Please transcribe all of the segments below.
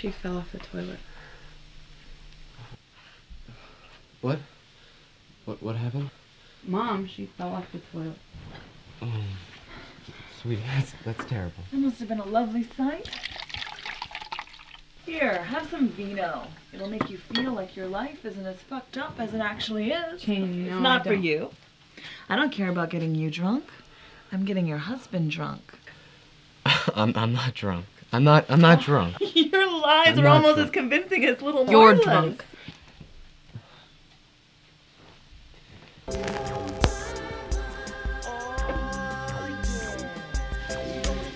She fell off the toilet. What? What happened? Mom, she fell off the toilet. Oh, sweetie, that's terrible. That must have been a lovely sight. Here, have some vino. It'll make you feel like your life isn't as fucked up as it actually is. Jane, no, it's not I for don't. you. I don't care about getting you drunk. I'm getting your husband drunk. I'm not drunk. I'm not drunk. Your lies I'm are not almost drunk. as convincing as little Marla's. You're drunk.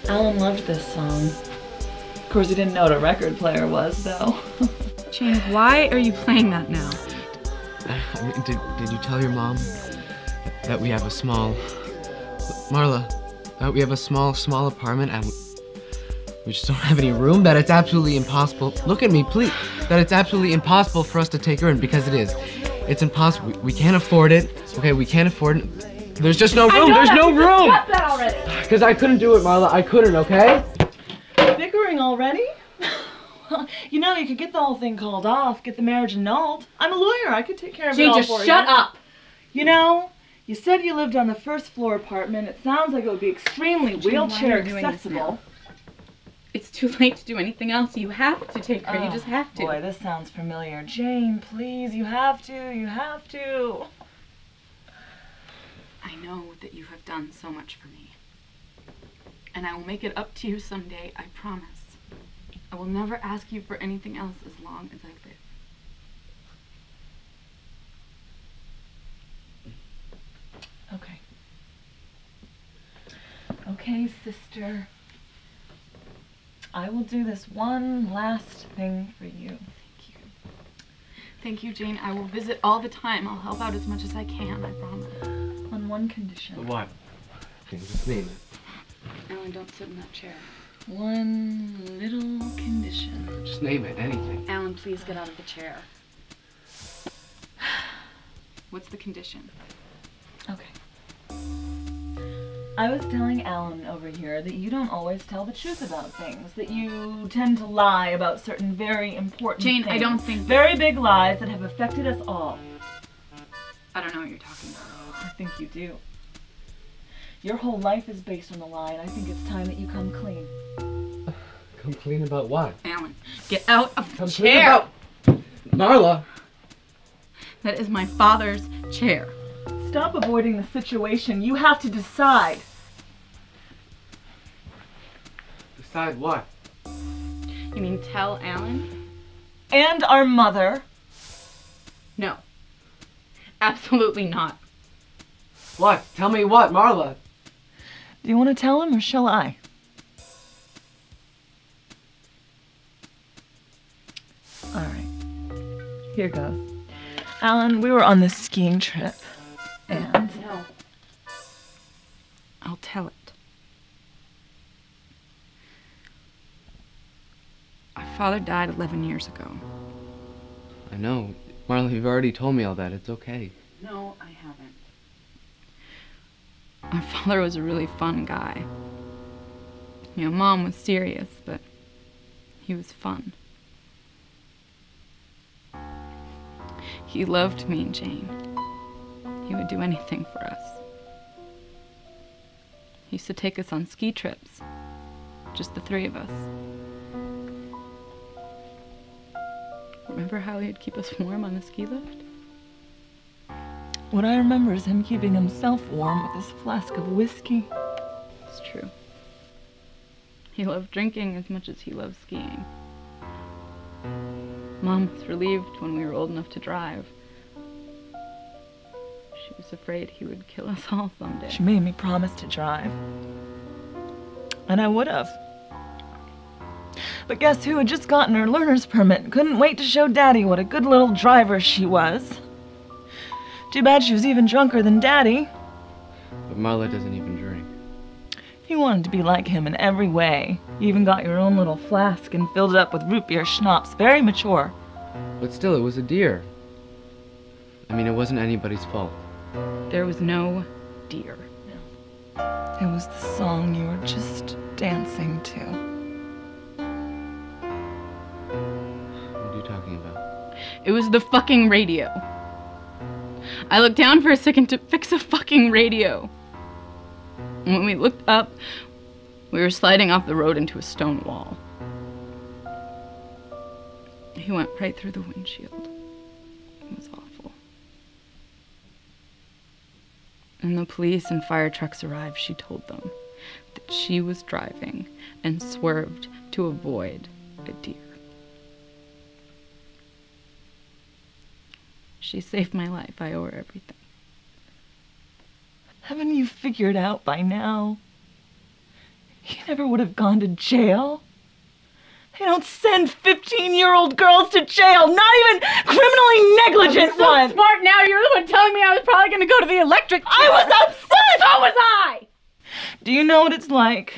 Allan loved this song. Of course, he didn't know what a record player was, though. Jane, why are you playing that now? I mean, did you tell your mom that we have a small... Marla, that we have a small apartment and we just don't have any room? That it's absolutely impossible... Look at me, please. That it's absolutely impossible for us to take her in, because it is. It's impossible. We can't afford it. Okay, we can't afford it. There's just no room. There's no room. Got that already. Because I couldn't do it, Marla. I couldn't, okay? Bickering already? Well, you know, you could get the whole thing called off, get the marriage annulled. I'm a lawyer. I could take care of it Jane, all just for you. shut up. You know, you said you lived on the first floor apartment. It sounds like it would be extremely Jane, why are wheelchair you doing this accessible. now? It's too late to do anything else. You have to take her. You just have to. Boy, this sounds familiar. Jane, please, you have to. You have to. I know that you have done so much for me. And I will make it up to you someday, I promise. I will never ask you for anything else as long as I live. Okay. Okay, sister. I will do this one last thing for you. Thank you. Thank you, Jane. I will visit all the time. I'll help out as much as I can, I promise. On one condition. What? Just name it. Allan, don't sit in that chair. One little condition. Just name it. Anything. Allan, please get out of the chair. What's the condition? Okay. I was telling Allan over here that you don't always tell the truth about things, that you tend to lie about certain very important Jane, things. I don't think... Very big lies that have affected us all. I don't know what you're talking about. I think you do. Your whole life is based on a lie, and I think it's time that you come clean. Come clean about what? Allan, get out of the Come chair! clean about... Marla! That is my father's chair. Stop avoiding the situation. You have to decide. Decide what? You mean tell Allan? And our mother. No. Absolutely not. What? Tell me what, Marla? Do you want to tell him, or shall I? All right. Here goes. Allan, we were on this skiing trip, and... No. I'll tell it. Our father died 11 years ago. I know. Marla, you've already told me all that. It's okay. No, I haven't. Our father was a really fun guy. You know, Mom was serious, but he was fun. He loved me and Jane. He would do anything for us. He used to take us on ski trips, just the three of us. Remember how he'd keep us warm on the ski lift? what I remember is him keeping himself warm with his flask of whiskey. It's true. He loved drinking as much as he loved skiing. Mom was relieved when we were old enough to drive. She was afraid he would kill us all someday. She made me promise to drive. And I would have. But guess who had just gotten her learner's permit and couldn't wait to show Daddy what a good little driver she was. Too bad she was even drunker than Daddy. But Marla doesn't even drink. You wanted to be like him in every way. You even got your own little flask and filled it up with root beer schnapps. Very mature. But still, it was a deer. I mean, it wasn't anybody's fault. There was no deer. It was the song you were just dancing to. you talking about? It was the fucking radio. I looked down for a second to fix a fucking radio. And when we looked up, we were sliding off the road into a stone wall. He went right through the windshield. It was awful. When the police and fire trucks arrived, she told them that she was driving and swerved to avoid a deer. She saved my life. I owe her everything. Haven't you figured out by now? He never would have gone to jail. They don't send 15-year-old girls to jail, not even criminally negligent ones. So smart now. You're the one telling me I was probably going to go to the electric chair. I was upset. So was I. Do you know what it's like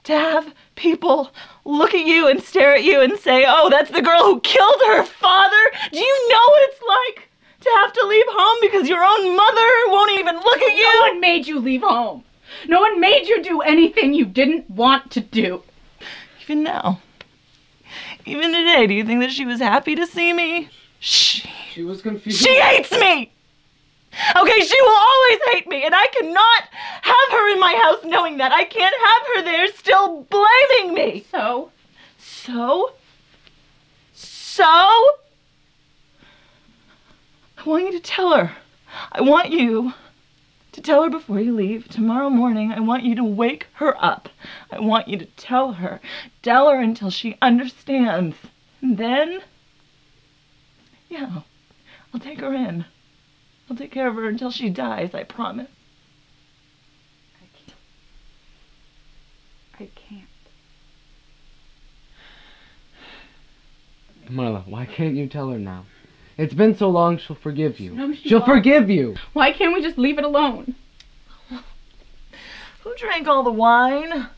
to have people look at you and stare at you and say, oh, that's the girl who killed her father? Do you know what it's like to have to leave home because your own mother won't even look at you? No one made you leave home. No one made you do anything you didn't want to do. Even now, even today, do you think that she was happy to see me? She was confused. She hates me! Okay, she will always hate me, and I cannot have her in my house knowing that. I can't have her there still blaming me. So? I want you to tell her. I want you to tell her before you leave tomorrow morning. I want you to wake her up. I want you to tell her until she understands. And then, yeah, I'll take her in. I'll take care of her until she dies, I promise. I can't. Marla, why can't you tell her now? It's been so long, she'll forgive you. No, she'll forgive you. Why can't we just leave it alone? Who drank all the wine?